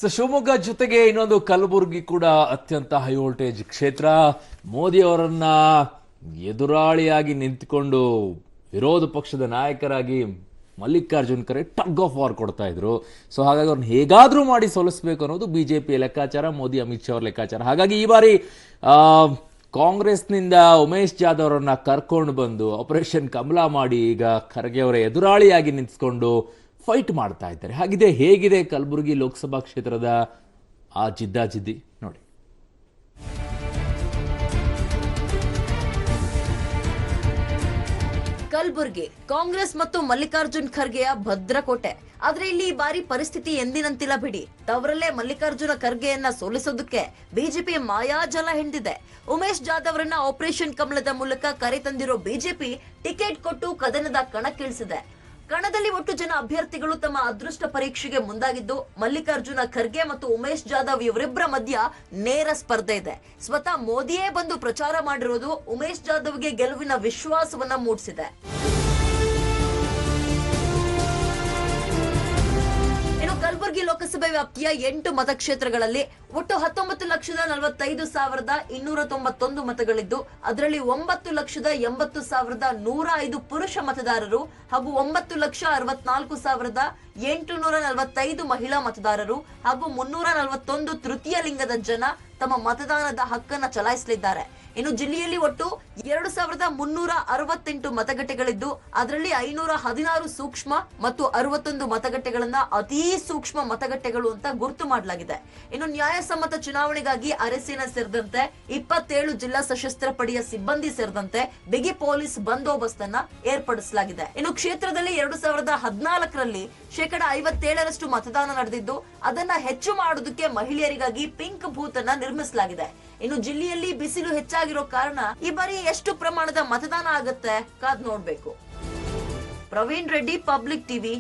ಶಿವಮೊಗ್ಗ ಜೊತೆಗೆ ಇನ್ನೊಂದು ಕಲಬುರಗಿ ಕೂಡ ಅತ್ಯಂತ ಹೈ ವೋಲ್ಟೇಜ್ ಕ್ಷೇತ್ರ. ಮೋದಿ ಅವರನ್ನ ಎದುರಾಳಿಯಾಗಿ ನಿಂತುಕೊಂಡು ವಿರೋಧ ಪಕ್ಷದ ನಾಯಕರಾಗಿ Mallikarjun Kharge tug of war ಕೊಡ್ತಾ ಇದ್ರು. ಸೊ ಹಾಗಾಗಿ ಅವ್ರನ್ನ ಹೇಗಾದ್ರೂ ಮಾಡಿ ಸೋಲಿಸಬೇಕು ಅನ್ನೋದು ಬಿಜೆಪಿ ಲೆಕ್ಕಾಚಾರ, ಮೋದಿ ಅಮಿತ್ ಶಾ ಅವರ ಲೆಕ್ಕಾಚಾರ. ಹಾಗಾಗಿ ಈ ಬಾರಿ ಕಾಂಗ್ರೆಸ್ನಿಂದ ಉಮೇಶ್ ಜಾಧವ್ ಅವರನ್ನ ಕರ್ಕೊಂಡು ಬಂದು ಆಪರೇಷನ್ ಕಮಲ ಮಾಡಿ ಈಗ ಖರ್ಗೆ ಅವರ ಎದುರಾಳಿಯಾಗಿ ನಿಂತ್ಕೊಂಡು ಫೈಟ್ ಮಾಡ್ತಾ ಇದ್ದಾರೆ. ಹೇಗಿದೆ ಕಲಬುರಗಿ ಲೋಕಸಭಾ ಕ್ಷೇತ್ರದ ಆ ಜಿದ್ದಾಜಿದ್ದಿ ನೋಡಿ. ಕಲಬುರಗಿ ಕಾಂಗ್ರೆಸ್ ಮತ್ತು ಮಲ್ಲಿಕಾರ್ಜುನ್ ಖರ್ಗೆಯ ಭದ್ರಕೋಟೆ. ಆದ್ರೆ ಇಲ್ಲಿ ಈ ಬಾರಿ ಪರಿಸ್ಥಿತಿ ಎಂದಿನಂತಿಲ್ಲ ಬಿಡಿ. ತವರಲ್ಲೇ ಮಲ್ಲಿಕಾರ್ಜುನ ಖರ್ಗೆಯನ್ನ ಸೋಲಿಸೋದಕ್ಕೆ ಬಿಜೆಪಿ ಮಾಯಾಜಲ ಹಿಂದಿದೆ. ಉಮೇಶ್ ಜಾಧವ್ ಅವರನ್ನ ಆಪರೇಷನ್ ಕಮಲದ ಮೂಲಕ ಕರೆ ತಂದಿರೋ ಬಿಜೆಪಿ ಟಿಕೆಟ್ ಕೊಟ್ಟು ಕದನದ ಕಣಕ್ಕಿಳಿಸಿದೆ. ಕಣದಲ್ಲಿ ಒಟ್ಟು ಜನ ಅಭ್ಯರ್ಥಿಗಳು ತಮ್ಮ ಅದೃಷ್ಟ ಪರೀಕ್ಷೆಗೆ ಮುಂದಾಗಿದ್ದು, ಮಲ್ಲಿಕಾರ್ಜುನ ಖರ್ಗೆ ಮತ್ತು ಉಮೇಶ್ ಜಾಧವ್ ಇವರಿಬ್ಬರ ಮಧ್ಯ ನೇರ ಸ್ಪರ್ಧೆ ಇದೆ. ಸ್ವತಃ ಮೋದಿಯೇ ಬಂದು ಪ್ರಚಾರ ಮಾಡಿರೋದು ಉಮೇಶ್ ಜಾಧವ್ಗೆ ಗೆಲುವಿನ ವಿಶ್ವಾಸವನ್ನ ಮೂಡಿಸಿದೆ. ಕಲಬುರಗಿ ಲೋಕಸಭೆ ವ್ಯಾಪ್ತಿಯ 8 ಮತಕ್ಷೇತ್ರಗಳಲ್ಲಿ ಒಟ್ಟು 19,45,291 ಮತಗಳಿದ್ದು, ಅದರಲ್ಲಿ 9,80,105 ಪುರುಷ ಮತದಾರರು ಹಾಗೂ 9,64,845 ಮಹಿಳಾ ಮತದಾರರು ಹಾಗೂ 341 ತೃತೀಯ ಲಿಂಗದ ಜನ ತಮ್ಮ ಮತದಾನದ ಹಕ್ಕನ್ನ ಚಲಾಯಿಸಲಿದ್ದಾರೆ. ಇನ್ನು ಜಿಲ್ಲೆಯಲ್ಲಿ ಒಟ್ಟು 2,368 ಮತಗಟ್ಟೆಗಳಿದ್ದು, ಅದರಲ್ಲಿ 516 ಸೂಕ್ಷ್ಮ ಮತ್ತು 61 ಮತಗಟ್ಟೆಗಳನ್ನ ಅತೀ ಸೂಕ್ಷ್ಮ ಮತಗಟ್ಟೆಗಳು ಅಂತ ಗುರುತು ಮಾಡಲಾಗಿದೆ. ಇನ್ನು ನ್ಯಾಯಸಮ್ಮತ ಚುನಾವಣೆಗಾಗಿ ಅರೆಸೇನೆ ಸೇರಿದಂತೆ 27 ಜಿಲ್ಲಾ ಸಶಸ್ತ್ರ ಪಡೆಯ ಸಿಬ್ಬಂದಿ ಸೇರಿದಂತೆ ಬಿಗಿ ಪೊಲೀಸ್ ಬಂದೋಬಸ್ತ್ ಅನ್ನ ಏರ್ಪಡಿಸಲಾಗಿದೆ. ಇನ್ನು ಕ್ಷೇತ್ರದಲ್ಲಿ 2014ರಲ್ಲಿ 57% ಮತದಾನ ನಡೆದಿದ್ದು, ಅದನ್ನ ಹೆಚ್ಚು ಮಾಡೋದಕ್ಕೆ ಮಹಿಳೆಯರಿಗಾಗಿ ಪಿಂಕ್ ಬೂತ್ ಅನ್ನ ನಿರ್ಮಿಸಲಾಗಿದೆ. ಇನ್ನು ಜಿಲ್ಲೆಯಲ್ಲಿ ಬಿಸಿಲು ಹೆಚ್ಚಾಗಿರೋ ಕಾರಣ ಈ ಬಾರಿ ಎಷ್ಟು ಪ್ರಮಾಣದ ಮತದಾನ ಆಗುತ್ತೆ ಕಾದ್ ನೋಡ್ಬೇಕು. Praveen Reddy, public TV.